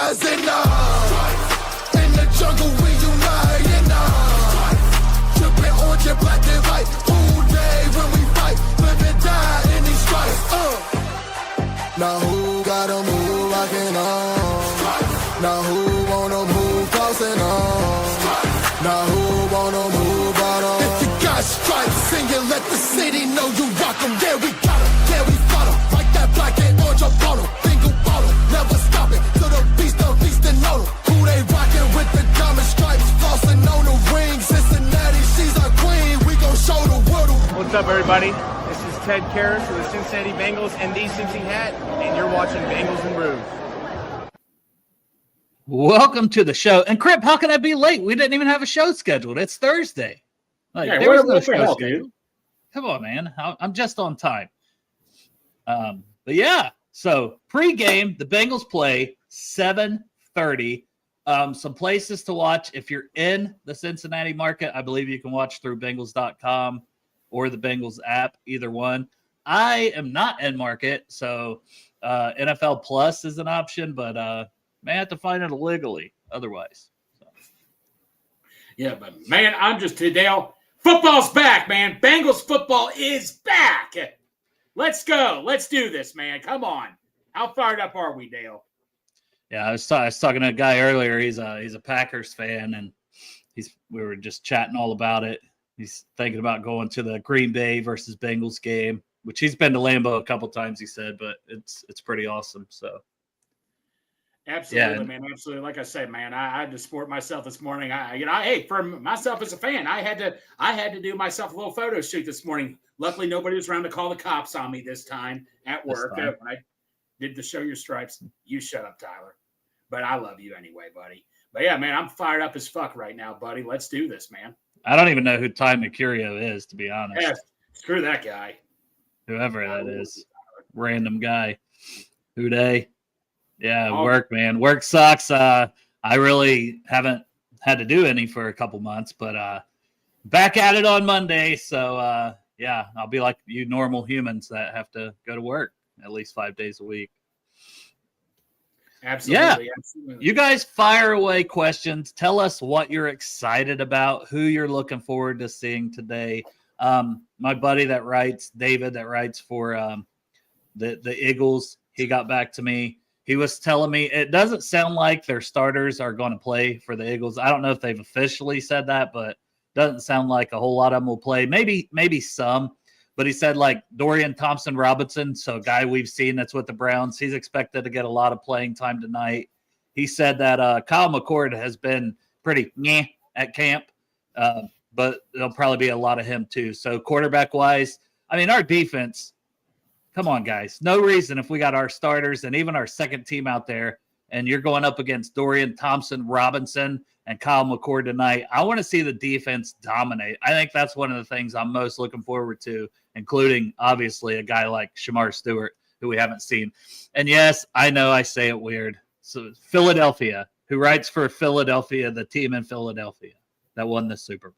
rising up. In the jungle we unite and dripping orange and black and white. All day when we fight, live and die in these stripes. Now who got 'em, who rockin' on? Now who wanna move crossing on? Now who wanna move out on? If you got stripes, sing it, let the city know you rock 'em. Yeah, we got 'em, yeah, we fought 'em. Like that black and orange up on 'em. Bingo bottle, never stop it. To the beast and know 'em. Who they rockin' with the diamond stripes? Flossing on the ring. Cincinnati, she's our queen. We gon' show the world. What's up, everybody? This is Ted Karras of the Cincinnati Bengals and the Cincy Hat, and you're watching Bengals and Brews. Welcome to the show. And Crip, how can I be late? We didn't even have a show scheduled. It's Thursday. There was no show scheduled. Come on, man. I'm just on time. But yeah, so pregame, the Bengals play 7:30. Some places to watch. If you're in the Cincinnati market, I believe you can watch through Bengals.com or the Bengals app, either one. I am not in market, so NFL Plus is an option, but may have to find it illegally otherwise. So. Yeah, but man, I'm just Dale. Football's back, man. Bengals football is back. Let's go. Let's do this, man. Come on. How fired up are we, Dale? Yeah, I was talking to a guy earlier. He's a Packers fan, and we were just chatting all about it. He's thinking about going to the Green Bay versus Bengals game, which he's been to Lambeau a couple times, he said, but it's pretty awesome. So. Absolutely, yeah. Man. Absolutely. Like I said, man, I had to support myself this morning. Hey, for myself as a fan, I had to do myself a little photo shoot this morning. Luckily, nobody was around to call the cops on me this time at work. When I did the Show Your Stripes, you shut up, Tyler. But I love you anyway, buddy. But yeah, man, I'm fired up as fuck right now, buddy. Let's do this, man. I don't even know who Ty Mercurio is, to be honest. Yeah, screw that guy. Whoever that is. Random guy. Who they? Yeah, work, man. Work sucks. I really haven't had to do any for a couple months, but back at it on Monday. So, yeah, I'll be like you normal humans that have to go to work at least 5 days a week. Absolutely. Yeah. Absolutely. You guys fire away questions. Tell us what you're excited about, who you're looking forward to seeing today. My buddy that writes, David, that writes for the Eagles, he got back to me. He was telling me it doesn't sound like their starters are going to play for the Eagles. I don't know if they've officially said that, but doesn't sound like a whole lot of them will play. Maybe some. But he said like Dorian Thompson-Robinson, so a guy we've seen that's with the Browns, he's expected to get a lot of playing time tonight. He said that Kyle McCord has been pretty meh at camp, but there'll probably be a lot of him too. So quarterback-wise, I mean, our defense – come on, guys. No reason if we got our starters and even our second team out there and you're going up against Dorian Thompson-Robinson and Kyle McCord tonight, I want to see the defense dominate. I think that's one of the things I'm most looking forward to, including, obviously, a guy like Shamar Stewart, who we haven't seen. And, yes, I know I say it weird. So Philadelphia, who writes for Philadelphia, the team in Philadelphia that won the Super Bowl.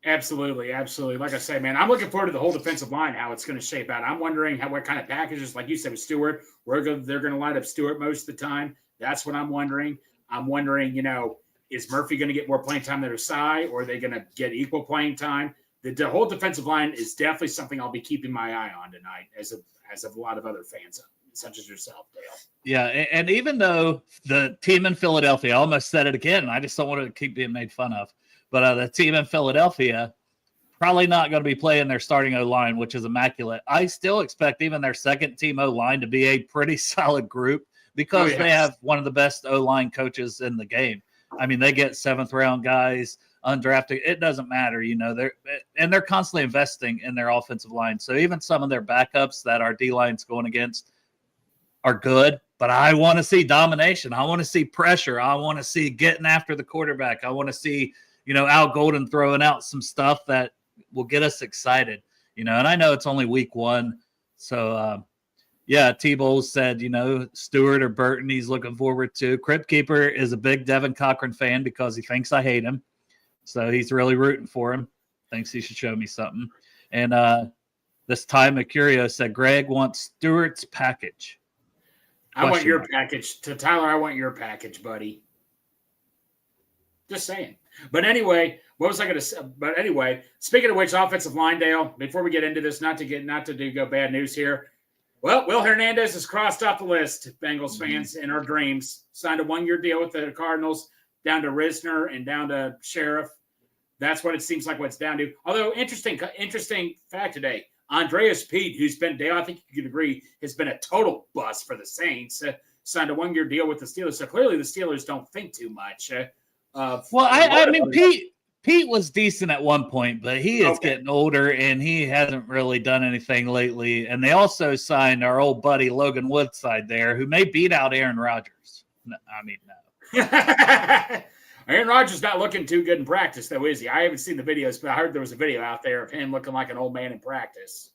Absolutely, absolutely. Like I say, man, I'm looking forward to the whole defensive line, how it's going to shape out. I'm wondering what kind of packages, like you said with Stewart, they're going to line up Stewart most of the time. That's what I'm wondering. I'm wondering, is Murphy going to get more playing time than Osai, or are they going to get equal playing time? The whole defensive line is definitely something I'll be keeping my eye on tonight, as of a lot of other fans, such as yourself, Dale. Yeah, and even though the team in Philadelphia, I almost said it again, and I just don't want to keep being made fun of. But the team in Philadelphia probably not going to be playing their starting O-line, which is immaculate. I still expect even their second-team O-line to be a pretty solid group because they have one of the best O-line coaches in the game. I mean, they get seventh-round guys, undrafted. It doesn't matter, they're constantly investing in their offensive line. So even some of their backups that our D-line's going against are good. But I want to see domination. I want to see pressure. I want to see getting after the quarterback. I want to see – Al Golden throwing out some stuff that will get us excited, and I know it's only week one. So, T-Bowl said, Stewart or Burton he's looking forward to. Crypt Keeper is a big Devin Cochran fan because he thinks I hate him. So he's really rooting for him. Thinks he should show me something. And this Ty Mercurio said Greg wants Stewart's package. I want your package. To Tyler, I want your package, buddy. Just saying. But anyway, what was I going to say? But anyway, speaking of which, offensive line, Dale, before we get into this, not to do go bad news here. Well, Will Hernandez is crossed off the list, Bengals fans, in our dreams. Signed a 1-year deal with the Cardinals, down to Risner and down to Sheriff. That's what it seems like what's down to. Although, interesting fact today, Andreas Pete, who's been, Dale, I think you could agree, has been a total bust for the Saints, signed a 1-year deal with the Steelers. So clearly the Steelers don't think too much. I mean, Pete was decent at one point, but he is getting older, and he hasn't really done anything lately. And they also signed our old buddy Logan Woodside there, who may beat out Aaron Rodgers. No. Aaron Rodgers not looking too good in practice, though, is he? I haven't seen the videos, but I heard there was a video out there of him looking like an old man in practice.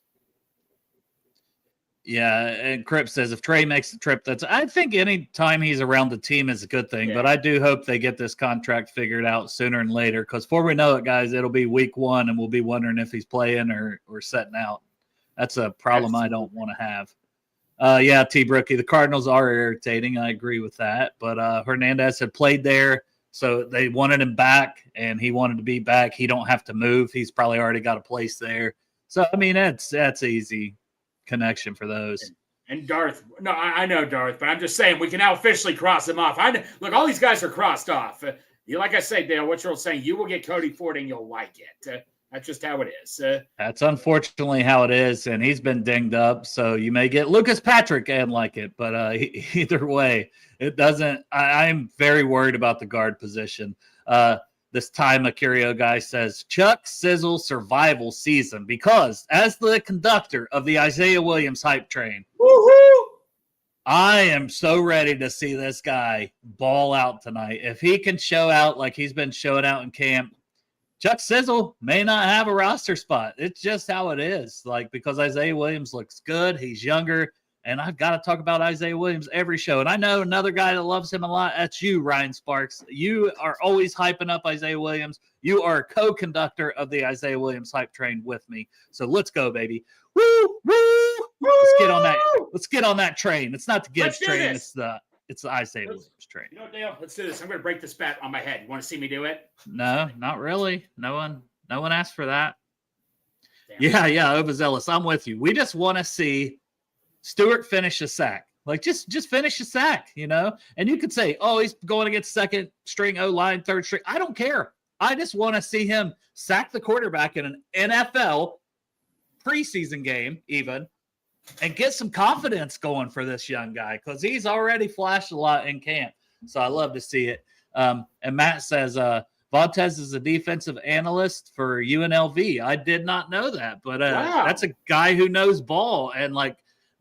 Yeah, and Cripps says if Trey makes the trip, I think any time he's around the team is a good thing. But I do hope they get this contract figured out sooner and later, because before we know it, guys, it'll be week 1, and we'll be wondering if he's playing or setting out. That's a problem I don't want to have. T. Brookie, the Cardinals are irritating. I agree with that. But Hernandez had played there, so they wanted him back, and he wanted to be back. He don't have to move. He's probably already got a place there. So, I mean, that's easy connection for those. And Darth, no, I know Darth, but I'm just saying we can now officially cross him off. Look, all these guys are crossed off. Like I say, Dale, what you're saying, you will get Cody Ford and you'll like it. That's just how it is. That's unfortunately how it is, and he's been dinged up, so you may get Lucas Patrick and like it, but either way, it doesn't. I'm very worried about the guard position. This time, a Curio guy says, Chuck Sizzle survival season, because as the conductor of the Isaiah Williams hype train, woo-hoo, I am so ready to see this guy ball out tonight. If he can show out like he's been showing out in camp, Chuck Sizzle may not have a roster spot. It's just how it is. Because Isaiah Williams looks good. He's younger. And I've got to talk about Isaiah Williams every show. And I know another guy that loves him a lot. That's you, Ryan Sparks. You are always hyping up Isaiah Williams. You are a co-conductor of the Isaiah Williams hype train with me. So let's go, baby. Woo, woo, woo. Let's get on that train. It's not the Gibbs train. It's the Isaiah Williams train. You know, Dale, let's do this. I'm going to break this bat on my head. You want to see me do it? No, not really. No one asked for that. Damn. Yeah, overzealous. I'm with you. We just want to see Stewart finish a sack. Just finish a sack, And you could say, oh, he's going against second string O-line, third string. I don't care. I just want to see him sack the quarterback in an NFL preseason game even and get some confidence going for this young guy, because he's already flashed a lot in camp. So I love to see it. And Matt says, Vontez is a defensive analyst for UNLV. I did not know that, but wow. That's a guy who knows ball. And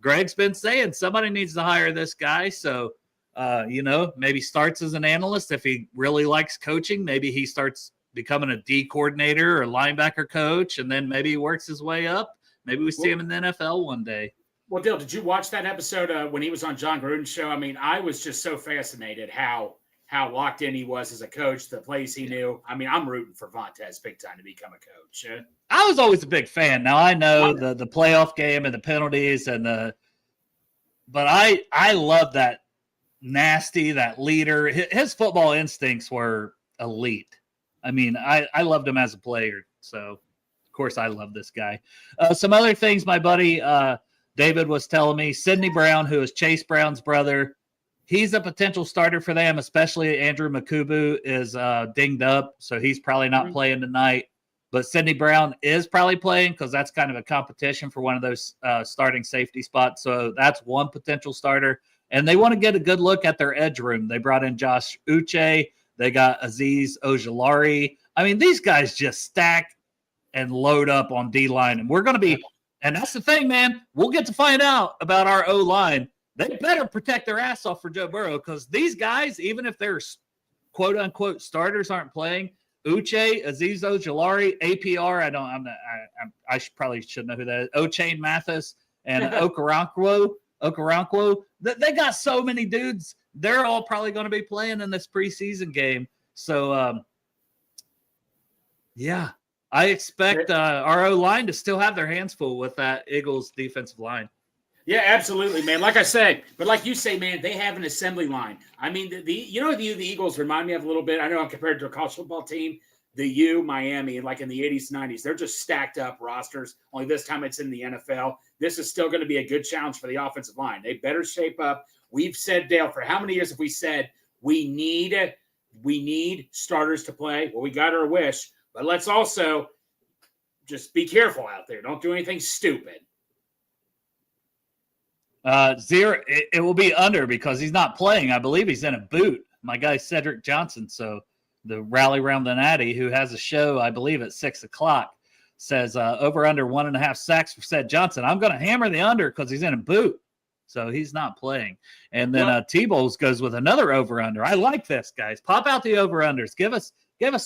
Greg's been saying, somebody needs to hire this guy. So, maybe starts as an analyst. If he really likes coaching, maybe he starts becoming a D coordinator or linebacker coach, and then maybe he works his way up. Maybe we see him in the NFL one day. Well, Dale, did you watch that episode when he was on John Gruden's show? I mean, I was just so fascinated how locked in he was as a coach, the plays he knew. I mean, I'm rooting for Vontez big time to become a coach. I was always a big fan. Now I know the playoff game and the penalties but I love that nasty, that leader. His football instincts were elite. I mean, I loved him as a player. So of course I love this guy. Some other things my buddy David was telling me, Sidney Brown, who is Chase Brown's brother, he's a potential starter for them, especially Andrew Makubu is dinged up, so he's probably not playing tonight. But Sidney Brown is probably playing, because that's kind of a competition for one of those starting safety spots. So that's one potential starter. And they want to get a good look at their edge room. They brought in Josh Uche. They got Aziz Ojulari. I mean, these guys just stack and load up on D-line. And we're going to be – and that's the thing, man. We'll get to find out about our O-line. They better protect their ass off for Joe Burrow, because these guys, even if their quote-unquote starters aren't playing – Uche, Aziz Ojulari, APR. I probably should know who that is. O'Chain Mathis and Okoronkwo. They got so many dudes. They're all probably going to be playing in this preseason game. So, I expect our O-line to still have their hands full with that Eagles defensive line. Yeah, absolutely, man. Like I said, but like you say, man, they have an assembly line. I mean, the Eagles remind me of a little bit. I know I'm compared to a college football team. Miami, like in the 80s, 90s, they're just stacked up rosters. Only this time it's in the NFL. This is still going to be a good challenge for the offensive line. They better shape up. We've said, Dale, for how many years have we said we need starters to play? Well, we got our wish, but let's also just be careful out there. Don't do anything stupid. Zero. It will be under because he's not playing. I believe he's in a boot. My guy Cedric Johnson. So the Rally Round the Natty, who has a show, I believe, at 6:00, says over under 1.5 sacks for Ced Johnson. I'm going to hammer the under because he's in a boot. So he's not playing. And then T-Bowles goes with another over under. I like this, guys. Pop out the over unders. Give us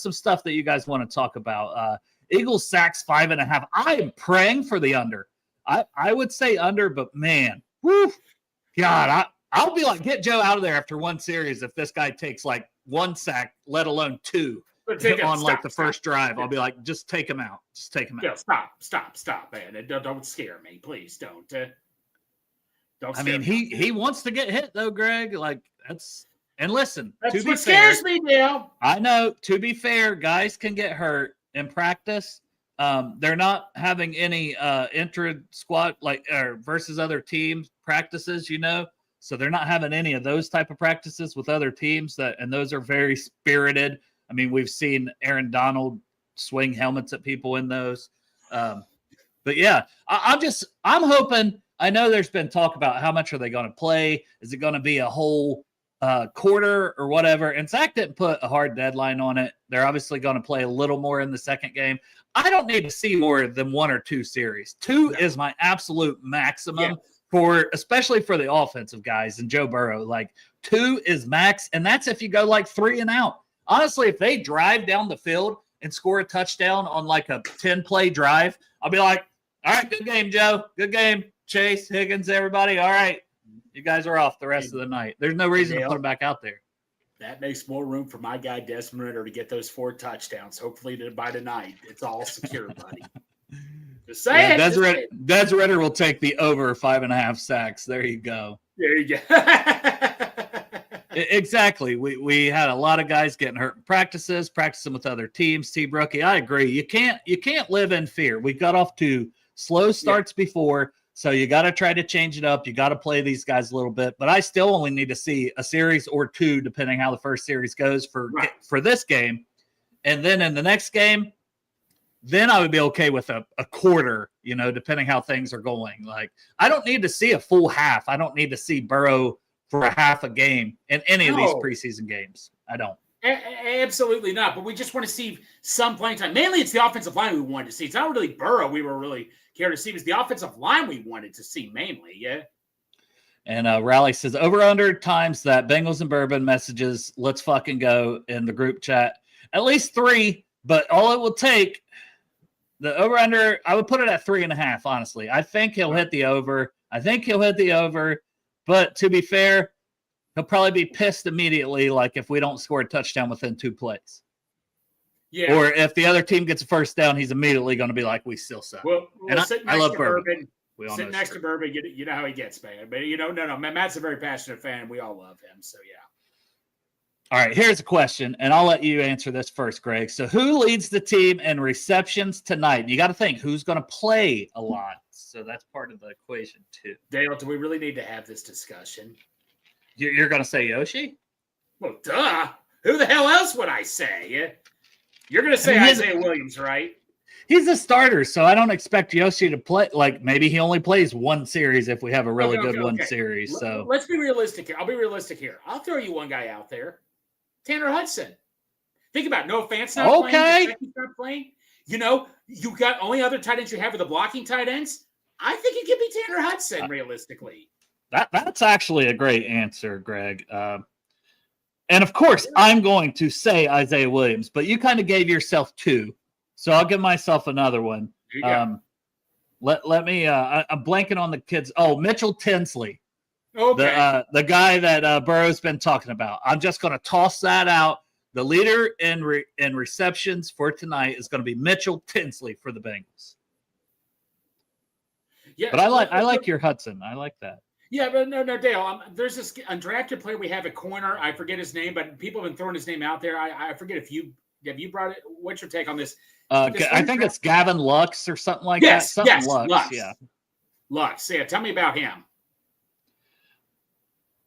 some stuff that you guys want to talk about. Eagles sacks 5.5. I am praying for the under. I would say under, but man. Woo, God, I'll be like, get Joe out of there after one series if this guy takes like 1 sack, let alone 2 on the first drive. I'll be like, just take him out. Just take him out. Stop, man. Don't scare me. Please don't. Don't. I mean, he wants to get hit though, Greg. Like that's and listen. That's what scares me, Dale. I know. To be fair, guys can get hurt in practice. They're not having any intra-squad versus other teams practices, so they're not having any of those type of practices with other teams and those are very spirited. I mean, we've seen Aaron Donald swing helmets at people in those. But yeah, I'm hoping. I know there's been talk about how much are they going to play? Is it going to be a whole quarter or whatever? And Zach didn't put a hard deadline on it. They're obviously going to play a little more in the second game. I don't need to see more than 1 or 2 series. 2 is my absolute maximum especially for the offensive guys and Joe Burrow. Like 2 is max, and that's if you go like 3 and out. Honestly, if they drive down the field and score a touchdown on like a 10-play drive, I'll be like, all right, good game, Joe. Good game. Chase, Higgins, everybody. All right. You guys are off the rest of the night. There's no reason to put them back out there. That makes more room for my guy Desmond Ridder to get those 4 touchdowns. Hopefully by tonight, it's all secure, buddy. Just saying. Des Ridder will take the over 5.5 sacks. There you go. There you go. Exactly. We had a lot of guys getting hurt in practicing with other teams. T-Brookie, I agree. You can't live in fear. We got off to slow starts before. So you got to try to change it up. You got to play these guys a little bit. But I still only need to see a series or 2, depending how the first series goes for this game. And then in the next game, then I would be okay with a quarter, depending how things are going. Like, I don't need to see a full half. I don't need to see Burrow for a half a game in any of these preseason games. I don't. Absolutely not. But we just want to see some playing time. Mainly it's the offensive line we wanted to see. It's not really Burrow we were really care to see. It was the offensive line we wanted to see mainly, yeah. And Raleigh says, over-under times that Bengals and Bourbon messages, let's fucking go in the group chat. At least 3, but all it will take, the over-under, I would put it at 3.5, honestly. I think he'll hit the over. But to be fair, he'll probably be pissed immediately, like if we don't score a touchdown within 2 plays. Yeah. Or if the other team gets a first down, he's immediately going to be like, we still suck. Well, and I love Bourbon. Sitting next to Bourbon, you know how he gets, man. But, no. Matt's a very passionate fan, and we all love him. So, yeah. All right, here's a question, and I'll let you answer this first, Greg. So who leads the team in receptions tonight? And you got to think, who's going to play a lot? So that's part of the equation, too. Dale, do we really need to have this discussion? You're going to say Yoshi? Well, duh. Who the hell else would I say? You're going to say Isaiah Williams, right? He's a starter, so I don't expect Yoshi to play. Like, maybe he only plays 1 series if we have a really good one series. So let's be realistic here. I'll be realistic here. I'll throw you one guy out there. Tanner Hudson. Think about it. Noah Fant's not playing. He's not playing. You got only other tight ends you have are the blocking tight ends. I think it could be Tanner Hudson, realistically. That's actually a great answer, Greg. And, of course, I'm going to say Isaiah Williams, but you kind of gave yourself 2. So I'll give myself another one. Let me I'm blanking on the kids. Oh, Mitchell Tinsley. Okay. The guy that Burrow's been talking about. I'm just going to toss that out. The leader in receptions for tonight is going to be Mitchell Tinsley for the Bengals. Yeah, But I like your Hudson. I like that. Yeah, but no, Dale. There's this undrafted player we have at corner. I forget his name, but people have been throwing his name out there. I forget if you brought it. What's your take on this? I think it's Gavin Lux or something like that. Something Lux. Yeah. Lux. Yeah. Tell me about him.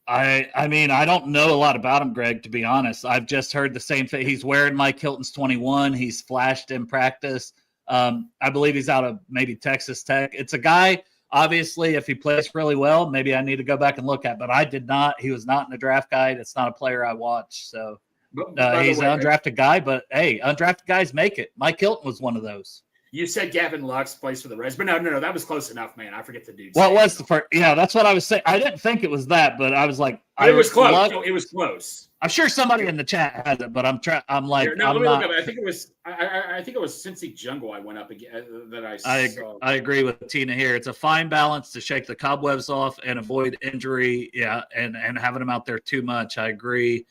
I mean, I don't know a lot about him, Greg, to be honest. I've just heard the same thing. He's wearing Mike Hilton's 21. He's flashed in practice. I believe he's out of maybe Texas Tech. It's a guy, obviously, if he plays really well, maybe I need to go back and look at, but I did not. He was not in the draft guide. It's not a player I watched. So he's an undrafted guy, but hey, undrafted guys make it. Mike Hilton was one of those. You said Gavin Lux plays for the Reds, but no, that was close enough, man. I forget the dude's What name. was the first? Yeah, that's what I was saying. I didn't think it was that, but I was like, it was close. No, it was close. I'm sure somebody in the chat has it, but I'm like, Here, no, let me look up. I think it was. I think it was Cincy Jungle. I went up again that I saw. I agree with Tina here. It's a fine balance to shake the cobwebs off and avoid injury. Yeah, and having them out there too much. I agree.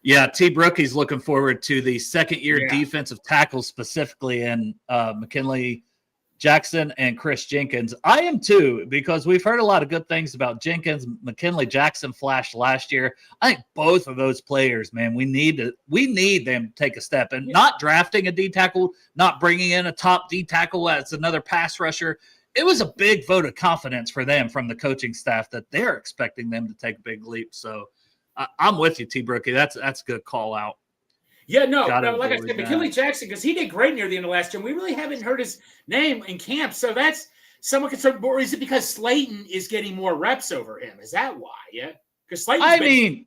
Yeah, T. Brookie's looking forward to the second-year defensive tackle specifically in McKinley Jackson and Chris Jenkins. I am too, because we've heard a lot of good things about Jenkins. McKinley Jackson flashed last year. I think both of those players, man, we need them to take a step. And not drafting a D tackle, not bringing in a top D tackle as another pass rusher. It was a big vote of confidence for them from the coaching staff that they're expecting them to take a big leap. So I'm with you, T. Brookie. That's a good call out. Yeah, no, like I said, McKinley Jackson, because he did great near the end of last year. We really haven't heard his name in camp, so that's somewhat concerned. Or is it because Slayton is getting more reps over him? Is that why? Yeah, because Slayton.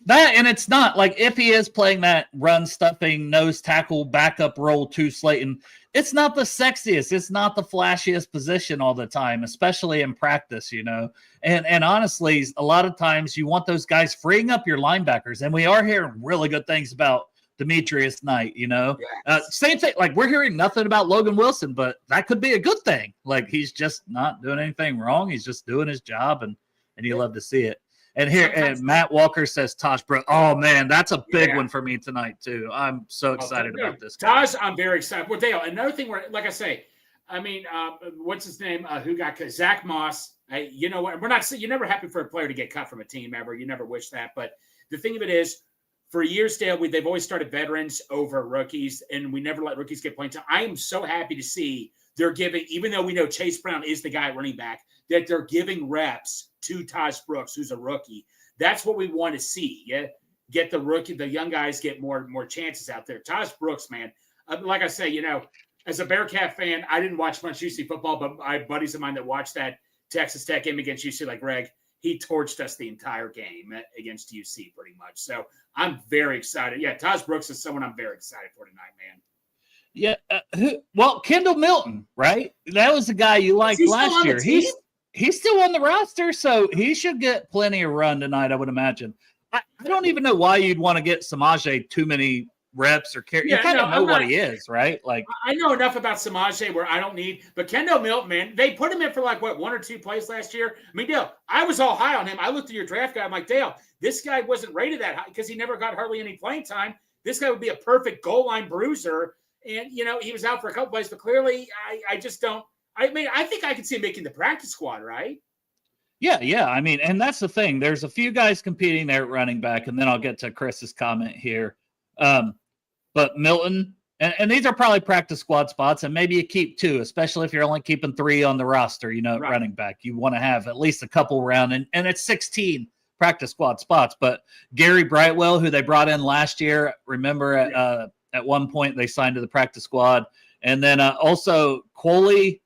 That, and it's not like if he is playing that run stuffing nose tackle backup role to Slayton, it's not the sexiest, it's not the flashiest position all the time, especially in practice, you know. And honestly, a lot of times you want those guys freeing up your linebackers, and we are hearing really good things about Demetrius Knight, you know. Yes. Same thing, like we're hearing nothing about Logan Wilson, but that could be a good thing. Like he's just not doing anything wrong. He's just doing his job, and you love to see it. And here, and Matt Walker says Tosh Brooks. Oh man, that's a big one for me tonight too. I'm so excited about this. Tosh, I'm very excited. Well, Dale, another thing where, like I say, I mean, what's his name? Who got cut? Zach Moss. You know what? You're never happy for a player to get cut from a team ever. You never wish that. But the thing of it is, for years, Dale, they've always started veterans over rookies, and we never let rookies get playing time. I am so happy to see they're giving, even though we know Chase Brown is the guy at running back, that they're giving reps to Tosh Brooks, who's a rookie. That's what we want to see. Yeah, get the young guys get more chances out there. Tosh Brooks, man, like I say, you know, as a Bearcat fan, I didn't watch much UC football, but I have buddies of mine that watched that Texas Tech game against UC, like Greg. He torched us the entire game against UC pretty much. So I'm very excited. Yeah, Tosh Brooks is someone I'm very excited for tonight, man. Yeah, well, Kendall Milton, right? That was the guy you liked last year. He's still on the roster, so he should get plenty of run tonight, I would imagine. I don't even know why you'd want to get Samaje too many reps or carry. You kind of know what he is, right? Like I know enough about Samaje where I don't need, but Kendall Milton, man, they put him in for like what, 1 or 2 plays last year. I mean, Dale, I was all high on him. I looked at your draft guide. I'm like, Dale, this guy wasn't rated that high because he never got hardly any playing time. This guy would be a perfect goal line bruiser. And, you know, he was out for a couple plays, but clearly I just don't. I mean, I think I could see him making the practice squad, right? Yeah. I mean, and that's the thing. There's a few guys competing there at running back, and then I'll get to Chris's comment here. But Milton, and these are probably practice squad spots, and maybe you keep 2, especially if you're only keeping 3 on the roster, you know, at running back. You want to have at least a couple around, and it's 16 practice squad spots. But Gary Brightwell, who they brought in last year, remember at one point they signed to the practice squad. And then also Conley.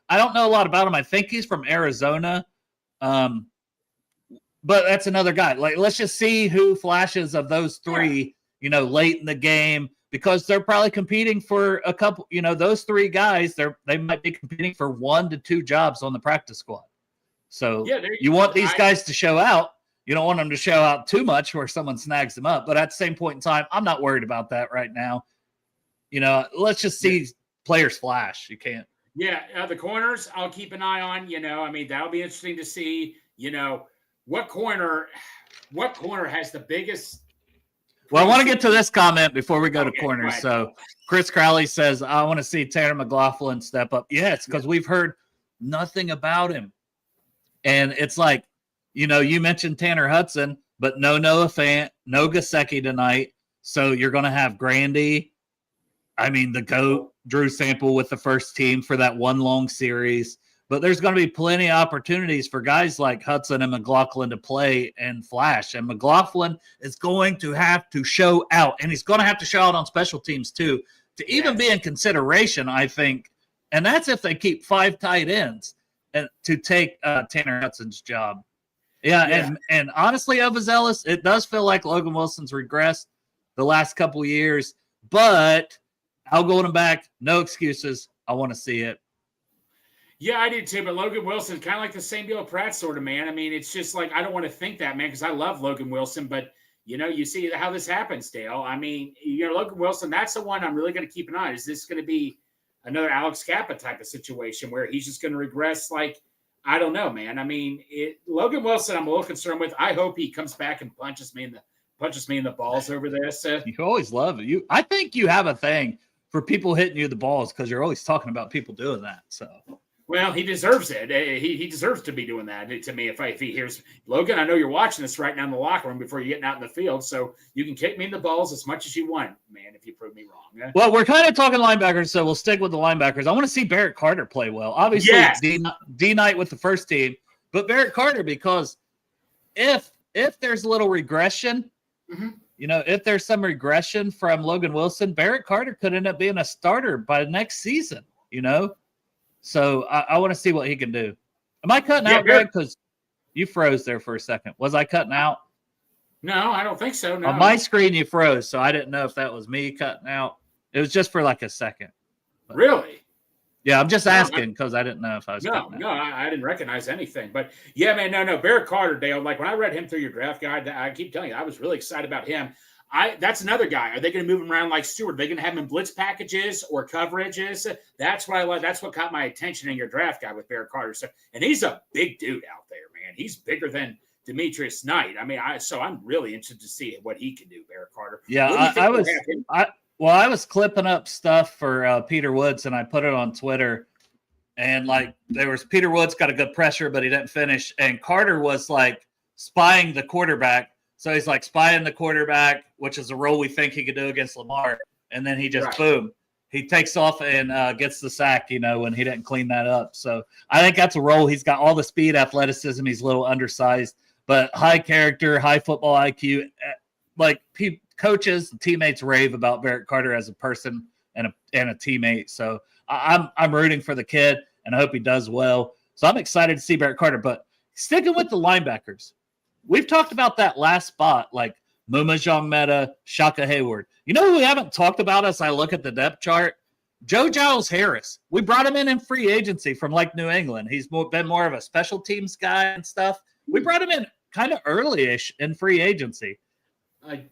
I don't know a lot about him. I think he's from Arizona. But that's another guy. Like, let's just see who flashes of those 3, you know, late in the game, because they're probably competing for a couple, you know, those 3 guys, they might be competing for 1 to 2 jobs on the practice squad. So you want these guys to show out. You don't want them to show out too much where someone snags them up. But at the same point in time, I'm not worried about that right now. You know, let's just see players flash. You can't. Yeah, the corners I'll keep an eye on. You know, I mean, that'll be interesting to see. You know, what corner has the biggest Well, I want to get to this comment before we go to Okay, corners. right. So Chris Crowley says, I want to see Tanner McLaughlin step up. Yes, because we've heard nothing about him. And it's like, you mentioned Tanner Hudson, but no Noah Fant, no Gasecki tonight. So you're going to have Grandy, the GOAT, Drew Sample with the first team for that one long series. But there's going to be plenty of opportunities for guys like Hudson and McLaughlin to play and flash. And McLaughlin is going to have to show out. And he's going to have to show out on special teams too, to even be in consideration, I think. And that's if they keep 5 tight ends and to take Tanner Hudson's job. Yeah. And honestly, overzealous, it does feel like Logan Wilson's regressed the last couple years. But I'll go him back. No excuses. I want to see it. Yeah, I did too, but Logan Wilson, kind of like the same deal with Pratt sort of, man. I mean, it's just like, I don't want to think that, man, because I love Logan Wilson, but, you see how this happens, Dale. I mean, Logan Wilson, that's the one I'm really going to keep an eye on. Is this going to be another Alex Kappa type of situation where he's just going to regress? Like, I don't know, man. I mean, Logan Wilson, I'm a little concerned with. I hope he comes back and punches me in the balls over this. You always love it. I think you have a thing for people hitting you the balls because you're always talking about people doing that, so... Well, he deserves it. He deserves to be doing that to me. If he hears Logan, I know you're watching this right now in the locker room before you're getting out in the field, so you can kick me in the balls as much as you want, man. If you prove me wrong. Yeah? Well, we're kind of talking linebackers, so we'll stick with the linebackers. I want to see Barrett Carter play well. Obviously, yes. D Knight with the first team, but Barrett Carter, because if there's a little regression, if there's some regression from Logan Wilson, Barrett Carter could end up being a starter by next season. So I want to see what he can do. Am I cutting out, Greg? Because you froze there for a second. Was I cutting out? No, I don't think so. No. On my screen, you froze, so I didn't know if that was me cutting out. It was just for like a second. But, really? Yeah, I'm just asking because I didn't know if I was cutting out. No, I didn't recognize anything. But, yeah, man, no. Barrett Carter, Dale, like when I read him through your draft guide, I keep telling you, I was really excited about him. That's another guy. Are they going to move him around like Stewart? Are they going to have him in blitz packages or coverages? That's what I like. That's what caught my attention in your draft guy with Barrett Carter. So, and he's a big dude out there, man. He's bigger than Demetrius Knight. I mean, so I'm really interested to see what he can do, Barrett Carter. Yeah, I was clipping up stuff for Peter Woods, and I put it on Twitter. And like Peter Woods got a good pressure, but he didn't finish. And Carter was like spying the quarterback. So he's like spying the quarterback, which is a role we think he could do against Lamar. And then he just, boom, he takes off and gets the sack, when he didn't clean that up. So I think that's a role. He's got all the speed, athleticism. He's a little undersized, but high character, high football IQ. Like coaches, teammates rave about Barrett Carter as a person and a teammate. So I'm rooting for the kid, and I hope he does well. So I'm excited to see Barrett Carter. But sticking with the linebackers, we've talked about that last spot, like Muma Jongmeta, Shaka Hayward. You know who we haven't talked about as I look at the depth chart? Joe Giles Harris. We brought him in free agency from like New England. He's been more of a special teams guy and stuff. We brought him in kind of early-ish in free agency. I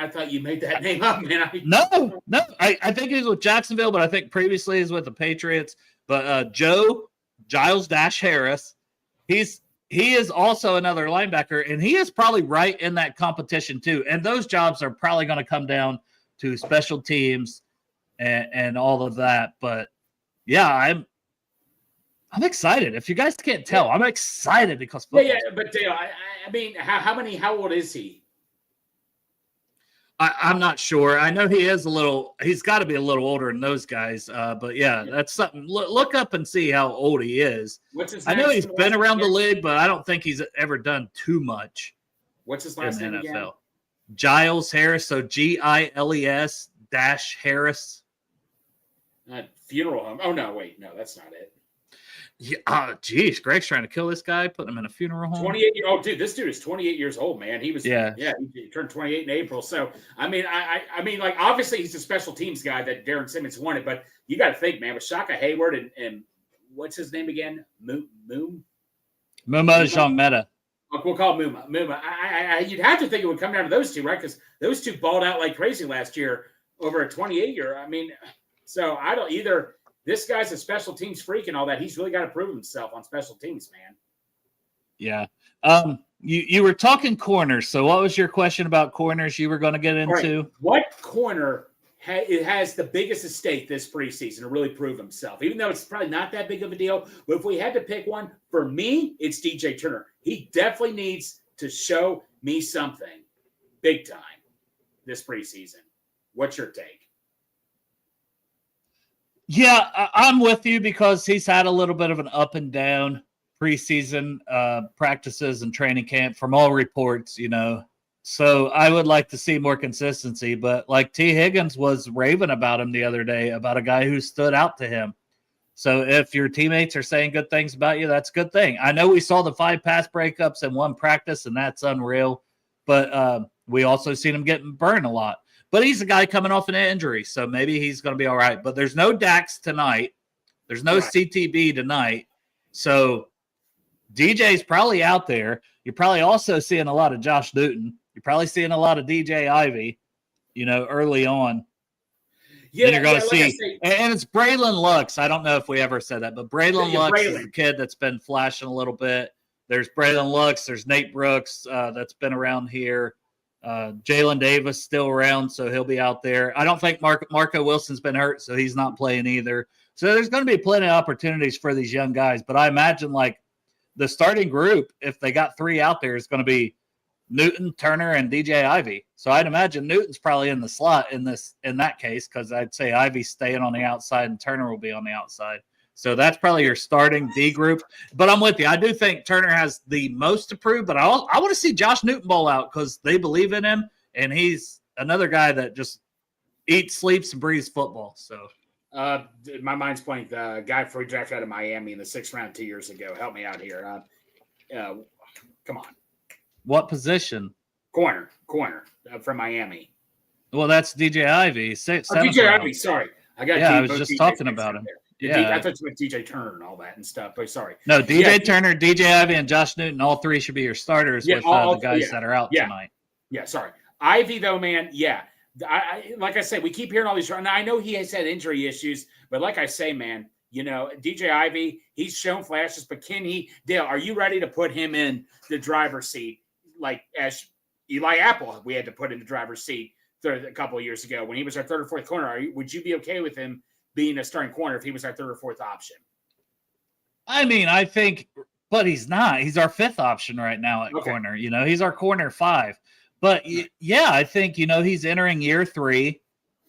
thought you made that name up, man. No. I think he's with Jacksonville, but I think previously he's with the Patriots. But Joe Giles Harris, he is also another linebacker, and he is probably right in that competition too. And those jobs are probably going to come down to special teams and all of that. But yeah, I'm excited. If you guys can't tell, I'm excited because yeah. But Dale, I mean, how old is he? I'm not sure. I know he's got to be a little older than those guys. But yeah, that's something. Look up and see how old he is. What's his I know he's been around the league, but I don't think he's ever done too much. What's his last name again? NFL. Giles Harris. So Giles Harris. Funeral home. Oh, no, wait. No, that's not it. Yeah, geez, Greg's trying to kill this guy, putting him in a funeral home. 28-year-old dude. This dude is 28 years old, man. He was, he turned 28 in April. So, I mean, I mean, like, obviously he's a special teams guy that Darren Simmons wanted, but you got to think, man, with Shaka Hayward and what's his name again? Muma Jongmeta. We'll call Muma. You'd have to think it would come down to those two, right? Because those two balled out like crazy last year over a 28-year. I mean, so I don't either. This guy's a special teams freak and all that. He's really got to prove himself on special teams, man. Yeah. You were talking corners. So what was your question about corners you were going to get into? Right. What corner has the biggest stake this preseason to really prove himself? Even though it's probably not that big of a deal, but if we had to pick one, for me, it's DJ Turner. He definitely needs to show me something big time this preseason. What's your take? Yeah, I'm with you because he's had a little bit of an up and down preseason practices and training camp from all reports, So I would like to see more consistency. But like T. Higgins was raving about him the other day, about a guy who stood out to him. So if your teammates are saying good things about you, that's a good thing. I know we saw the 5 pass breakups in one practice, and that's unreal. But we also seen him getting burned a lot. But he's a guy coming off an injury, so maybe he's going to be all right. But there's no Dax tonight. There's no CTB tonight. So DJ's probably out there. You're probably also seeing a lot of Josh Newton. You're probably seeing a lot of DJ Ivy, early on. Yeah, then you're going to see. And it's Braylon Lux. I don't know if we ever said that, but Braylon Lux is the kid that's been flashing a little bit. There's Braylon Lux. There's Nate Brooks that's been around here. Jalen Davis still around, so he'll be out there. I don't think Marco Wilson's been hurt, so he's not playing either. So there's going to be plenty of opportunities for these young guys. But I imagine like the starting group, if they got 3 out there, is going to be Newton, Turner, and DJ Ivy. So I'd imagine Newton's probably in the slot in that case, because I'd say Ivy's staying on the outside and Turner will be on the outside. So that's probably your starting D group. But I'm with you. I do think Turner has the most to prove, but I want to see Josh Newton ball out because they believe in him, and he's another guy that just eats, sleeps, and breathes football. So my mind's blank. The guy we drafted out of Miami in the 6th round 2 years ago. Help me out here. Come on. What position? Corner from Miami. Well, that's DJ Ivy. DJ Ivy, sorry. I was just talking about him. Yeah, I thought you meant DJ Turner and all that and stuff. But sorry. No, DJ Turner, DJ Ivy, and Josh Newton. All 3 should be your starters with the guys that are out tonight. Yeah, sorry. Ivy, though, man, like I said, we keep hearing all these. And I know he has had injury issues, but like I say, man, DJ Ivy, he's shown flashes. But Dale, are you ready to put him in the driver's seat? Like as Eli Apple, we had to put in the driver's seat a couple of years ago when he was our 3rd or 4th corner. Would you be okay with him being a starting corner if he was our 3rd or 4th option? I mean, I think, but he's not. He's our 5th option right now at corner. He's our corner 5. But yeah, I think, he's entering year 3.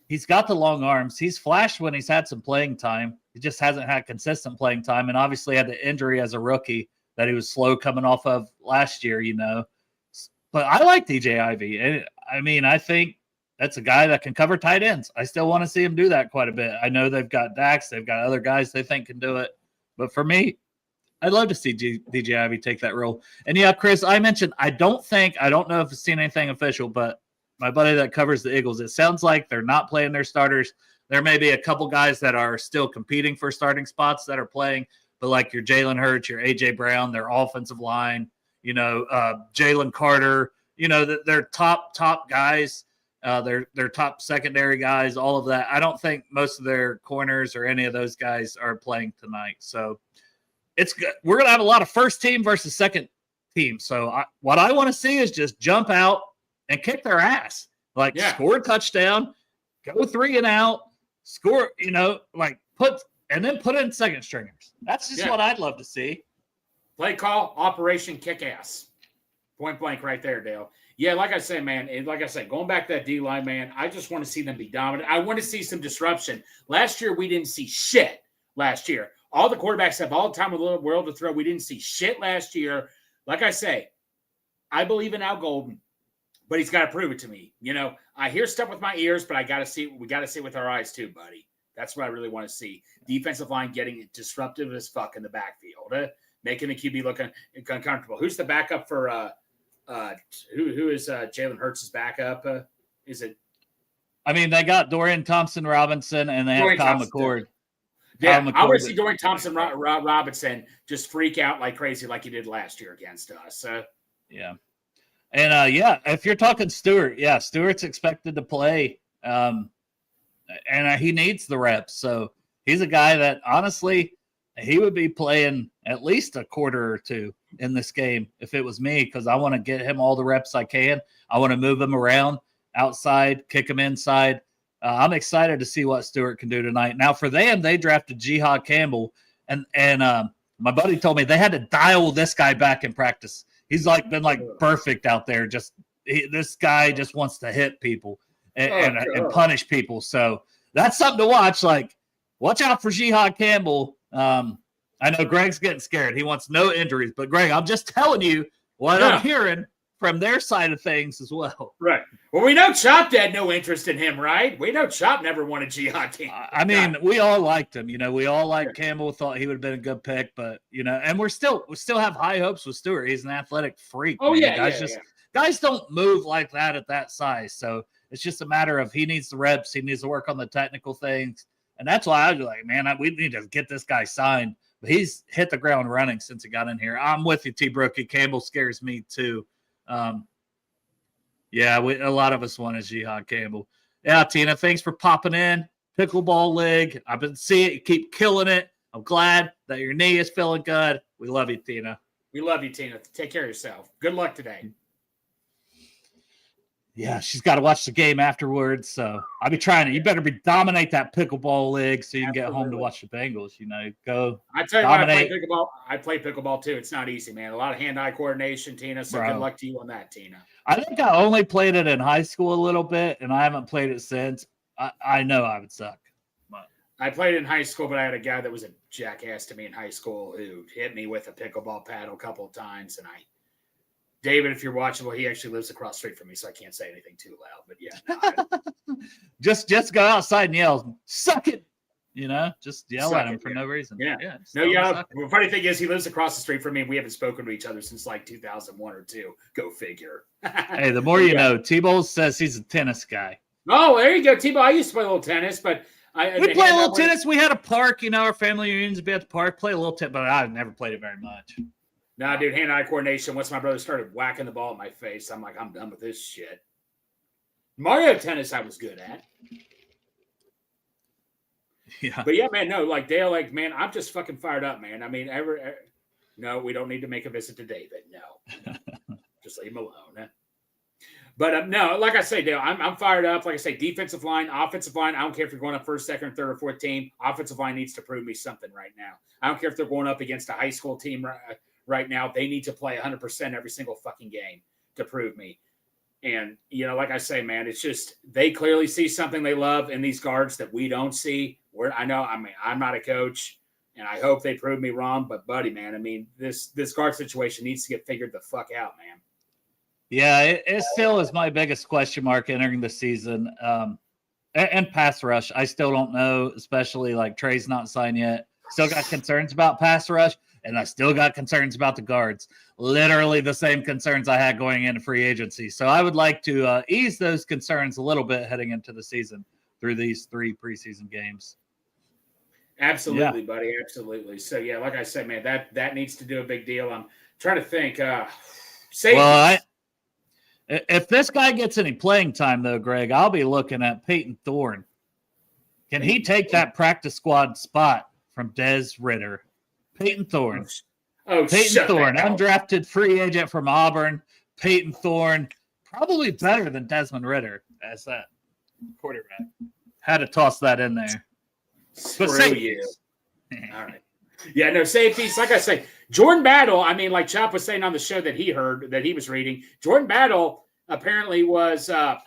He's got the long arms. He's flashed when he's had some playing time. He just hasn't had consistent playing time, and obviously had the injury as a rookie that he was slow coming off of last year, But I like DJ Ivy. I mean, I think that's a guy that can cover tight ends. I still want to see him do that quite a bit. I know they've got Dax. They've got other guys they think can do it. But for me, I'd love to see DJ Ivy take that role. And yeah, Chris, I mentioned I don't know if I've seen anything official, but my buddy that covers the Eagles, it sounds like they're not playing their starters. There may be a couple guys that are still competing for starting spots that are playing, but like your Jalen Hurts, your A.J. Brown, their offensive line, Jalen Carter, they're top guys. They're top secondary guys, all of that. I don't think most of their corners or any of those guys are playing tonight. So it's good. We're going to have a lot of first team versus second team. So what I want to see is just jump out and kick their ass. Score a touchdown, go 3 and out, score, put in second stringers. That's just what I'd love to see. Play call, Operation Kick Ass. Point blank right there, Dale. Yeah, like I say, man, going back to that D-line, man, I just want to see them be dominant. I want to see some disruption. Last year, we didn't see shit last year. All the quarterbacks have all the time in the world to throw. We didn't see shit last year. Like I say, I believe in Al Golden, but he's got to prove it to me. I hear stuff with my ears, but we got to see it with our eyes too, buddy. That's what I really want to see. Defensive line getting disruptive as fuck in the backfield, making the QB look uncomfortable. Who's the backup for who is Jalen Hurts' backup? Is it? I mean, they got Dorian Thompson-Robinson, and they have Kyle McCord. Yeah, I want to see Dorian Thompson-Robinson just freak out like crazy like he did last year against us. Yeah. And, if you're talking Stewart, Stewart's expected to play, and he needs the reps. So he's a guy that, honestly, he would be playing at least a quarter or two in this game if it was me, because I want to get him all the reps I can. I want to move him around outside, kick him inside. I'm excited to see what Stewart can do tonight. Now, for them, they drafted Jihad Campbell, and my buddy told me they had to dial this guy back in practice. He's been perfect out there. This guy just wants to hit people and punish people. So that's something to watch. Watch out for Jihad Campbell. I know Greg's getting scared. He wants no injuries, but Greg, I'm just telling you what I'm hearing from their side of things as well. Right. Well, we know Chop had no interest in him, right? We know Chop never wanted Jihad Campbell. I mean, we all liked him. We all liked Campbell, thought he would have been a good pick, but and we still have high hopes with Stewart. He's an athletic freak. Oh, man. yeah, Guys don't move like that at that size. So it's just a matter of he needs the reps. He needs to work on the technical things. And that's why I was like, man, we need to get this guy signed. But he's hit the ground running since he got in here. I'm with you, T-Brookie. Campbell scares me too. A lot of us wanted Jihad Campbell. Yeah, Tina, thanks for popping in. Pickleball League. I've been seeing it. You keep killing it. I'm glad that your knee is feeling good. We love you, Tina. We love you, Tina. Take care of yourself. Good luck today. Yeah, she's got to watch the game afterwards. So I'll be trying to. You better dominate that pickleball league so you can get home to watch the Bengals. Go. I tell you what, I play pickleball. I play pickleball too. It's not easy, man. A lot of hand-eye coordination, Tina. So good luck to you on that, Tina. I think I only played it in high school a little bit, and I haven't played it since. I know I would suck. But I played in high school, but I had a guy that was a jackass to me in high school who hit me with a pickleball paddle a couple of times, and David, if you're watching, he actually lives across the street from me, so I can't say anything too loud. But yeah, just go outside and yell, "Suck it!" Just yell at him for no reason. Yeah. The funny thing is, he lives across the street from me. We haven't spoken to each other since 2001 or 2. Go figure. Hey, the more you know. T-Bowles says he's a tennis guy. Oh, there you go, T-Bow. I used to play a little tennis, but we play a little tennis. We had a park. Our family reunions would be at the park. Play a little tennis, but I've never played it very much. Nah, dude, hand-eye coordination. Once my brother started whacking the ball at my face, I'm like, I'm done with this shit. Mario tennis, I was good at. Yeah. But yeah, man, no, Dale, man, I'm just fucking fired up, man. I mean, no, we don't need to make a visit to David. No. Just leave him alone. But no, like I say, Dale, I'm fired up. Like I say, defensive line, offensive line. I don't care if you're going up first, second, third, or fourth team. Offensive line needs to prove me something right now. I don't care if they're going up against a high school team right now. They need to play 100% every single fucking game to prove me. And, like I say, man, it's just they clearly see something they love in these guards that we don't see. I'm not a coach, and I hope they prove me wrong. But, buddy, man, I mean, this guard situation needs to get figured the fuck out, man. Yeah, it still is my biggest question mark entering the season. And pass rush, I still don't know, especially Trey's not signed yet. Still got concerns about pass rush, and I still got concerns about the guards. Literally the same concerns I had going into free agency. So I would like to ease those concerns a little bit heading into the season through these 3 preseason games. Absolutely, buddy. Absolutely. So, yeah, like I said, man, that needs to do a big deal. I'm trying to think. Well, if this guy gets any playing time, though, Greg, I'll be looking at Peyton Thorne. Can he take that practice squad spot from Des Ridder? Peyton Thorne. Peyton Thorne, undrafted free agent from Auburn. Peyton Thorne, probably better than Desmond Ridder as that quarterback. Had to toss that in there. Screw you. All right. Yeah, no, safeties. Like I say, Jordan Battle, I mean, like Chop was saying on the show that he heard, that he was reading, Jordan Battle apparently was, that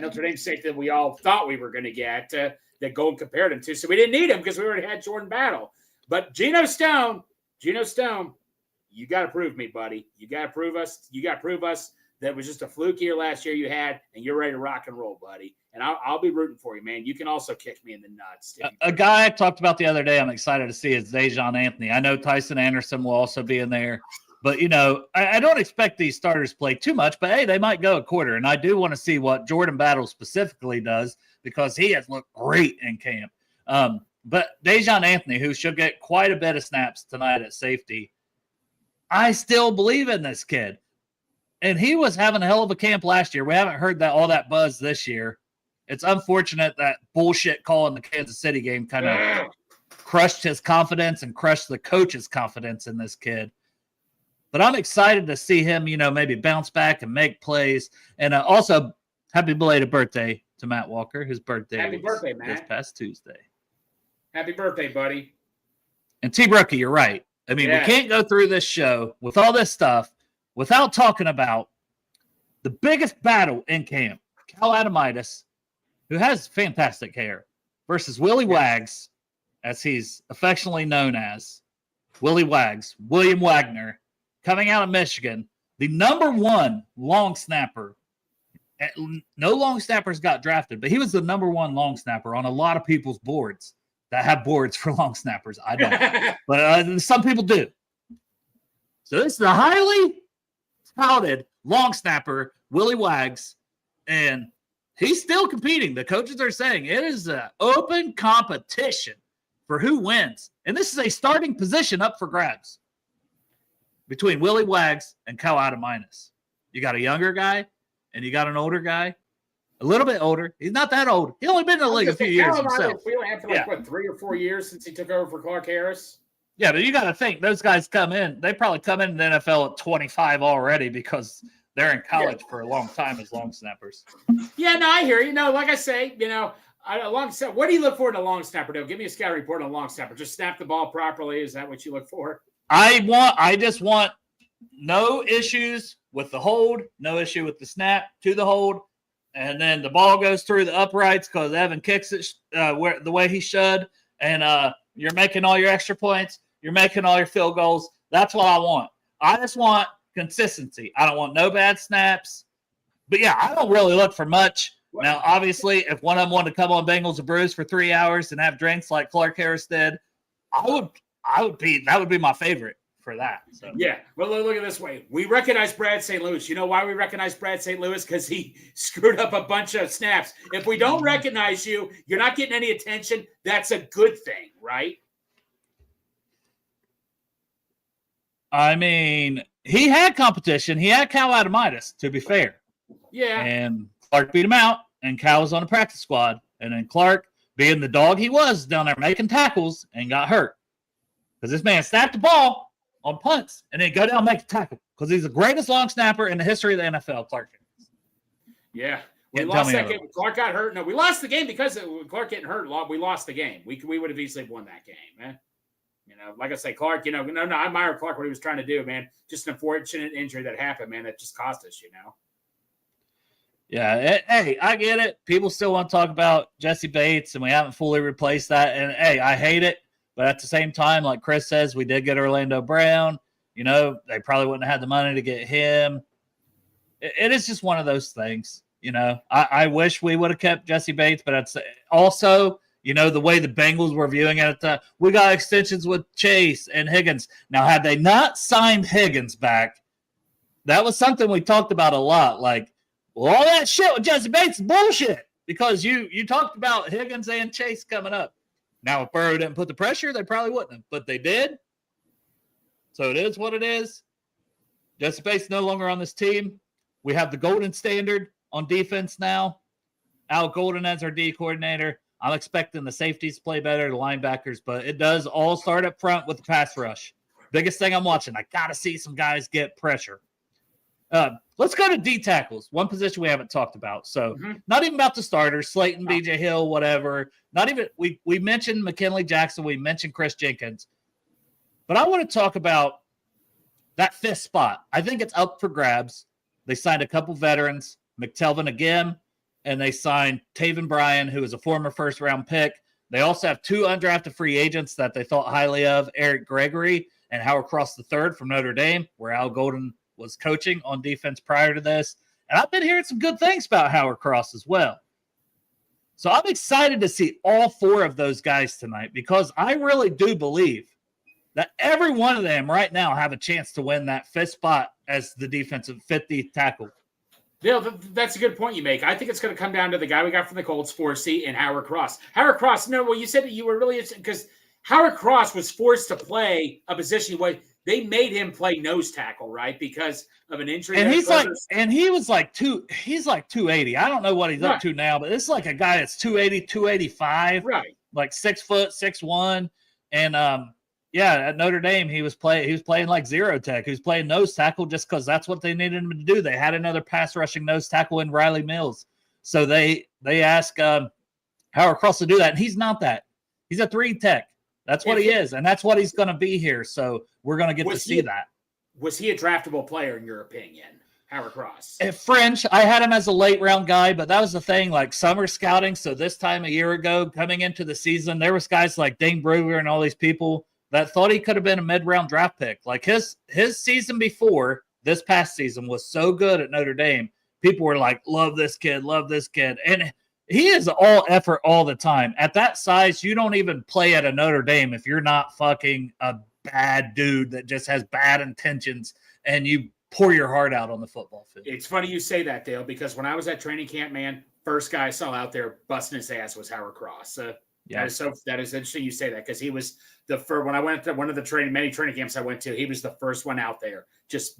Notre Dame safety that we all thought we were going to get, that Gold compared him to. So we didn't need him because we already had Jordan Battle. But Geno Stone, you got to prove me, buddy. You got to prove us. You got to prove us that was just a fluke year last year you had, and you're ready to rock and roll, buddy. And I'll be rooting for you, man. You can also kick me in the nuts. A guy I talked about the other day I'm excited to see is Dejon Anthony. I know Tyson Anderson will also be in there. But, I don't expect these starters to play too much. But, hey, they might go a quarter. And I do want to see what Jordan Battle specifically does because he has looked great in camp. But Dejon Anthony, who should get quite a bit of snaps tonight at safety, I still believe in this kid. And he was having a hell of a camp last year. We haven't heard all that buzz this year. It's unfortunate that bullshit call in the Kansas City game kind of crushed his confidence and crushed the coach's confidence in this kid. But I'm excited to see him, maybe bounce back and make plays. And also, happy belated birthday to Matt Walker. His birthday was this past Tuesday. Happy birthday, buddy. And T-Brookie, you're right. I mean, we can't go through this show with all this stuff without talking about the biggest battle in camp. Cal Adamitis, who has fantastic hair, versus Willie Wags, as he's affectionately known as. Willie Wags, William Wagner, coming out of Michigan, the number one long snapper. No long snappers got drafted, but he was the number one long snapper on a lot of people's boards that have boards for long snappers. I don't, but some people do. So this is the highly touted long snapper, Willie Wags, and he's still competing. The coaches are saying it is an open competition for who wins. And this is a starting position up for grabs between Willie Wags and Cal Adamitis. You got a younger guy and you got an older guy. A little bit older. He's not that old. He's only been in the league a few years himself. We only have for 3 or 4 years since he took over for Clark Harris. Yeah, but you got to think those guys come in. They probably come in the NFL at 25 already because they're in college for a long time as long snappers. Yeah, no, I hear you. Like I say, what do you look for in a long snapper? Though, give me a scout report on a long snapper. Just snap the ball properly. Is that what you look for? I just want no issues with the hold, no issue with the snap to the hold. And then the ball goes through the uprights because Evan kicks it the way he should. And you're making all your extra points. You're making all your field goals. That's what I want. I just want consistency. I don't want no bad snaps. But, yeah, I don't really look for much. Now, obviously, if one of them wanted to come on Bengals and Brews for 3 hours and have drinks like Clark Harris did, that would be my favorite for that. So. Yeah. Well, look at it this way. We recognize Brad St. Louis. You know why we recognize Brad St. Louis? Because he screwed up a bunch of snaps. If we don't recognize you, you're not getting any attention. That's a good thing, right? I mean, he had competition. He had Cal Adamitis, to be fair. Yeah. And Clark beat him out, and Cal was on the practice squad. And then Clark, being the dog he was down there making tackles, and got hurt. Because this man snapped the ball on punts and then go down and make a tackle because he's the greatest long snapper in the history of the NFL, Clark. Yeah. We lost that game. Clark got hurt. No, we lost the game because of Clark getting hurt. We lost the game. We would have easily won that game, man. Like I say, Clark, I admire Clark, what he was trying to do, man. Just an unfortunate injury that happened, man, that just cost us, Yeah, hey, I get it. People still want to talk about Jesse Bates, and we haven't fully replaced that. And, hey, I hate it. But at the same time, like Chris says, we did get Orlando Brown. They probably wouldn't have had the money to get him. It is just one of those things. I wish we would have kept Jesse Bates, but it's also, the way the Bengals were viewing it, we got extensions with Chase and Higgins. Now, had they not signed Higgins back, that was something we talked about a lot. Like, well, all that shit with Jesse Bates is bullshit because you talked about Higgins and Chase coming up. Now, if Burrow didn't put the pressure, they probably wouldn't have, but they did. So it is what it is. Jesse Bates no longer on this team. We have the golden standard on defense now. Al Golden as our D coordinator. I'm expecting the safeties to play better, the linebackers, but it does all start up front with the pass rush. Biggest thing I'm watching. I got to see some guys get pressure. Let's go to D tackles, one position we haven't talked about. So not even about the starters, Slayton, BJ Hill, whatever. Not even we mentioned McKinley Jackson, we mentioned Chris Jenkins. But I want to talk about that fifth spot. I think it's up for grabs. They signed a couple veterans, McTelvin again, and they signed Taven Bryan, who is a former first-round pick. They also have 2 undrafted free agents that they thought highly of, Eric Gregory and Howard Cross III from Notre Dame, where Al Golden was coaching on defense prior to this. And I've been hearing some good things about Howard Cross as well. So I'm excited to see all 4 of those guys tonight because I really do believe that every one of them right now have a chance to win that 5th spot as the defensive 50th tackle. Yeah, that's a good point you make. I think it's going to come down to the guy we got from the Colts, Forsey, and Howard Cross. Howard Cross, you said that you were really – because Howard Cross was forced to play a position where – they made him play nose tackle, right? Because of an injury. And he's like 280. I don't know what he's up to now, but this is like a guy that's 280, 285. Right. Like 6 foot, 6'1". And yeah, at Notre Dame, he was playing like zero tech. He was playing nose tackle just because that's what they needed him to do. They had another pass rushing nose tackle in Riley Mills. So they asked Howard Cross to do that. And he's not that. He's a 3 tech. That's what he is. And that's what he's going to be here. So we're going to get to see that. Was he a draftable player in your opinion, Howard Cross? At French, I had him as a late round guy, but that was the thing, like summer scouting. So this time a year ago, coming into the season, there was guys like Dane Brewer and all these people that thought he could have been a mid-round draft pick. Like his season before this past season was so good at Notre Dame. People were like, love this kid. And he is all effort all the time. At that size, you don't even play at a Notre Dame if you're not fucking a bad dude that just has bad intentions and you pour your heart out on the football field. It's funny you say that, Dale, because when I was at training camp, man, first guy I saw out there busting his ass was Howard Cross. That is interesting you say that, because he was the first. When I went to one of the many training camps I went to, he was the first one out there just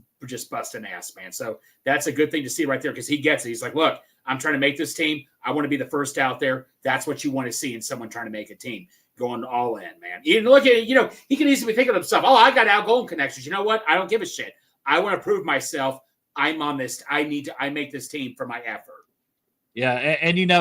busting ass, man. So that's a good thing to see right there, because he gets it. He's like, look, I'm trying to make this team. I want to be the first out there. That's what you want to see in someone trying to make a team, going all in, man. You look at it, he can easily think of himself, oh, I got Al Golden connections. You know what? I don't give a shit. I want to prove myself. I'm on this. I make this team for my effort. Yeah, and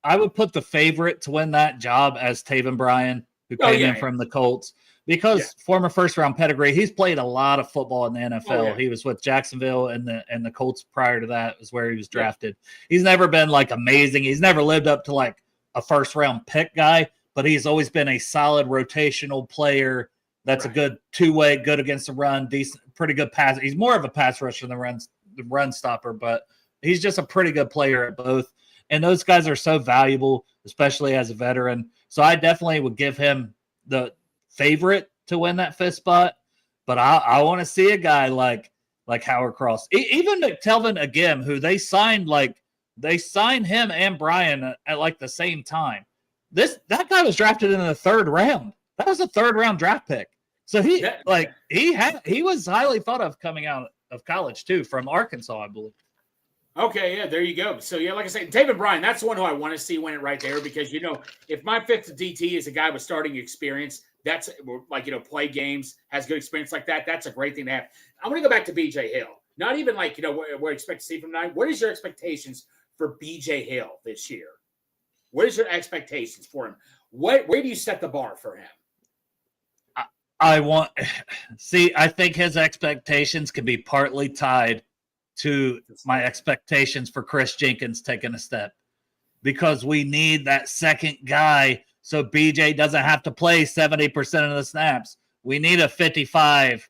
I would put the favorite to win that job as Taven Bryan, who came in from the Colts, because former first-round pedigree. He's played a lot of football in the NFL. He was with Jacksonville and the Colts prior to that is where he was drafted. He's never been like amazing. He's never lived up to like a first-round pick guy, but he's always been a solid rotational player. That's a good two-way, good against the run, decent, pretty good pass. He's more of a pass rusher than the run stopper, but he's just a pretty good player at both. And those guys are so valuable, especially as a veteran. So I definitely would give him the favorite to win that 5th spot. But I want to see a guy like Howard Cross, even McTelvin Agim, who they signed him and Bryan at like the same time. That guy was drafted in the 3rd round. That was a 3rd round draft pick. So he was highly thought of coming out of college too, from Arkansas, I believe. Okay, yeah, there you go. So, yeah, like I said, Taven Bryan, that's the one who I want to see win it right there, because, if my 5th DT is a guy with starting experience, that's like, play games, has good experience like that, that's a great thing to have. I want to go back to B.J. Hill. Not even like, what I expect to see from 9. What is your expectations for B.J. Hill this year? What is your expectations for him? Where do you set the bar for him? I think his expectations can be partly tied to my expectations for Chris Jenkins taking a step, because we need that second guy so BJ doesn't have to play 70% of the snaps. We need a 55-45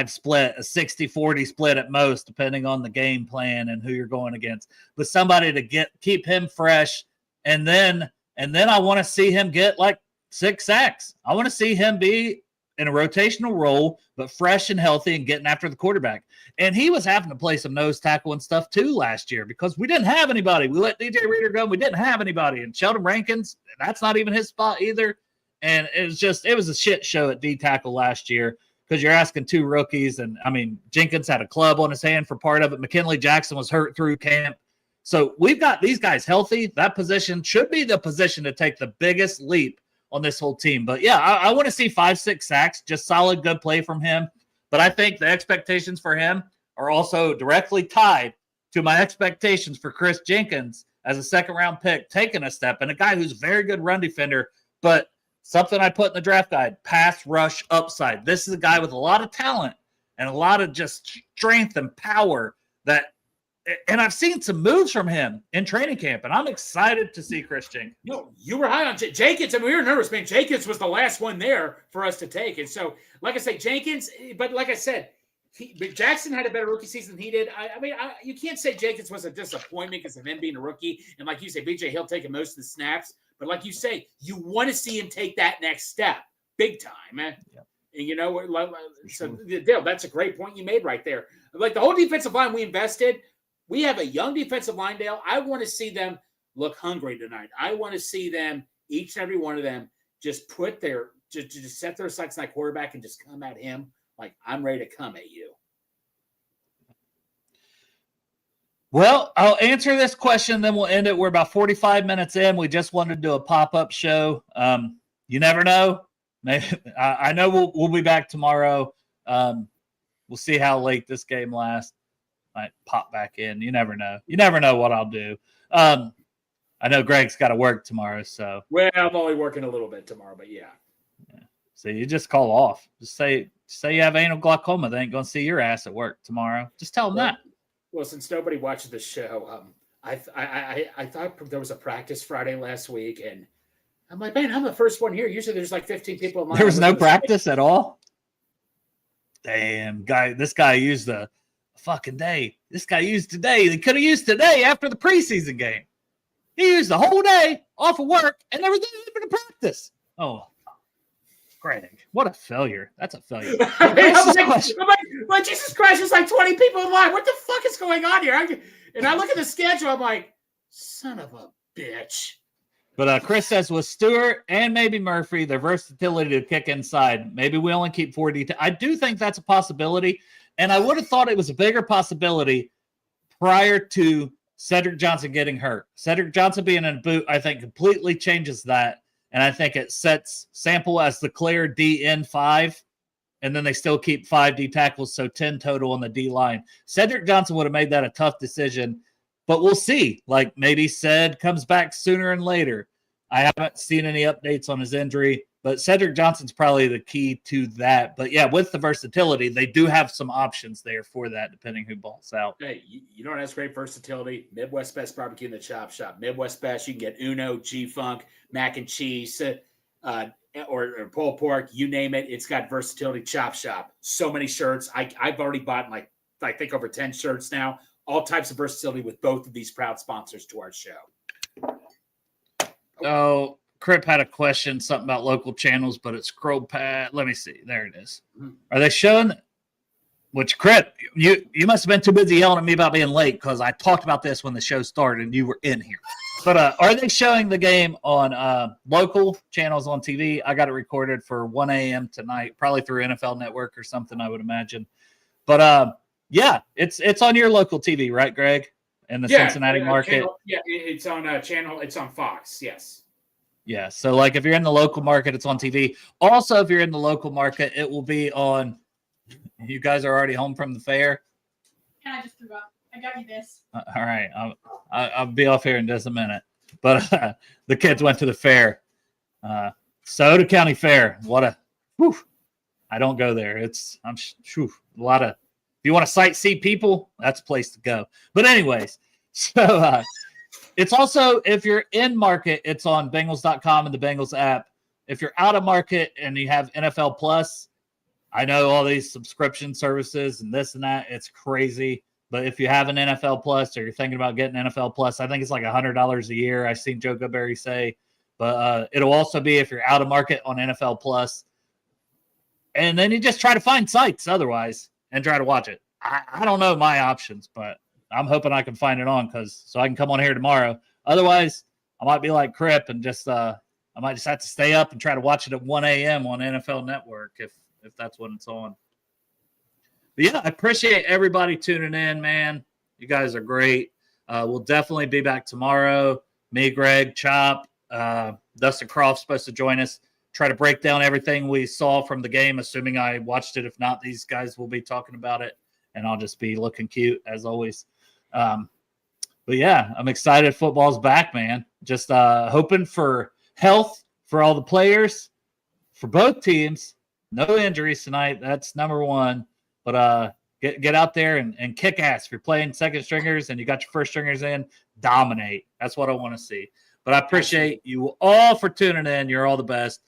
split, a 60-40 split at most, depending on the game plan and who you're going against. But somebody to keep him fresh, and then I want to see him get like 6 sacks. I want to see him be in a rotational role, but fresh and healthy and getting after the quarterback. And he was having to play some nose tackle and stuff too last year, because we didn't have anybody. We let DJ Reader go. We didn't have anybody. And Sheldon Rankins, that's not even his spot either. And it was a shit show at D tackle last year, because you're asking 2 rookies. And I mean, Jenkins had a club on his hand for part of it. McKinley Jackson was hurt through camp. So we've got these guys healthy. That position should be the position to take the biggest leap on this whole team. But yeah, I want to see 5-6 sacks, just solid, good play from him. But I think the expectations for him are also directly tied to my expectations for Chris Jenkins as a 2nd round pick, taking a step, and a guy who's a very good run defender, but something I put in the draft guide, pass rush upside. This is a guy with a lot of talent and a lot of just strength and power and I've seen some moves from him in training camp, and I'm excited to see Chris Jenkins. No, you were high on Jenkins. I mean, we were nervous, man. Jenkins was the last one there for us to take. And so, like I say, Jenkins, but like I said, Jackson had a better rookie season than he did. You can't say Jenkins was a disappointment because of him being a rookie. And like you say, B.J. Hill taking most of the snaps. But like you say, you want to see him take that next step big time, man. Yeah. And Dale, that's a great point you made right there. Like the whole defensive line we invested, we have a young defensive line, Dale. I want to see them look hungry tonight. I want to see them, each and every one of them, just just set their sights on that quarterback and just come at him like, I'm ready to come at you. Well, I'll answer this question, then we'll end it. We're about 45 minutes in. We just wanted to do a pop-up show. You never know. maybe I know we'll be back tomorrow. We'll see how late this game lasts. Might pop back in. You never know. You never know what I'll do. I know Greg's got to work tomorrow, so. Well, I'm only working a little bit tomorrow, but yeah. So you just call off. Just say you have anal glaucoma. They ain't gonna see your ass at work tomorrow. Just tell them that. Well, since nobody watches the show, I thought there was a practice Friday last week, and I'm like, man, I'm the first one here. Usually there's like 15 people in line. There was no practice at all. Damn, guy, this guy used a fucking day. This guy used today. They could have used today after the preseason game. He used the whole day off of work and never did even to practice. Oh, Greg, what a failure. That's a failure. I'm like, Jesus Christ, there's like 20 people in line. What the fuck is going on here? And I look at the schedule. I'm like, son of a bitch. But Chris says with Stewart and maybe Murphy, their versatility to kick inside, maybe we only keep 40. I do think that's a possibility. And I would have thought it was a bigger possibility prior to Cedric Johnson getting hurt. Cedric Johnson being in a boot, I think, completely changes that. And I think it sets Sample as the clear DN5. And then they still keep 5 D tackles, so 10 total on the D line. Cedric Johnson would have made that a tough decision. But we'll see. Like maybe Ced comes back sooner and later. I haven't seen any updates on his injury, but Cedric Johnson's probably the key to that. But yeah, with the versatility, they do have some options there for that, depending who balls out. Hey, you know what has great versatility? Midwest Best Barbecue in the Chop Shop. Midwest Best, you can get Uno, G-Funk, mac and cheese, or pulled pork, you name it. It's got versatility. Chop Shop. So many shirts. I've already bought like I think over 10 shirts now. All types of versatility with both of these proud sponsors to our show. Oh, Crip had a question, something about local channels, but it scrolled past. Let me see. There it is. Are they showing? Which Crip, you must have been too busy yelling at me about being late because I talked about this when the show started and you were in here. But are they showing the game on local channels on TV? I got it recorded for 1 a.m. tonight, probably through NFL Network or something, I would imagine. But yeah, it's on your local TV, right, Greg? In the Cincinnati market. Channel, it's on channel. It's on Fox. Yes. Yeah. So like if you're in the local market, it's on TV. Also, if you're in the local market, it will be on. You guys are already home from the fair. Yeah, I just threw up. I got you this. All right. I'll be off here in just a minute. But the kids went to the fair. Soda County Fair. What a. Whew, I don't go there. I'm a lot of. If you want to sightsee people, that's a place to go. But anyways, so it's also, if you're in market, it's on Bengals.com and the Bengals app. If you're out of market and you have NFL Plus, I know all these subscription services and this and that, it's crazy. But if you have an NFL Plus or you're thinking about getting NFL Plus, I think it's like $100 a year. I've seen Joe Goodberry say. But it'll also be if you're out of market on NFL Plus. And then you just try to find sites otherwise and try to watch it. I don't know my options, but I'm hoping I can find it on so I can come on here tomorrow. Otherwise, I might be like Crip and just I might just have to stay up and try to watch it at 1 a.m. on NFL Network if that's when it's on. But yeah, I appreciate everybody tuning in, man. You guys are great. We'll definitely be back tomorrow. Me, Greg, Chop, Dustin Croft's supposed to join us. Try to break down everything we saw from the game, assuming I watched it. If not, these guys will be talking about it, and I'll just be looking cute as always. But yeah, I'm excited. Football's back, man. Just hoping for health for all the players, for both teams. No injuries tonight. That's number one. But get out there and kick ass. If you're playing second stringers and you got your first stringers in, dominate. That's what I want to see. But I appreciate you all for tuning in. You're all the best.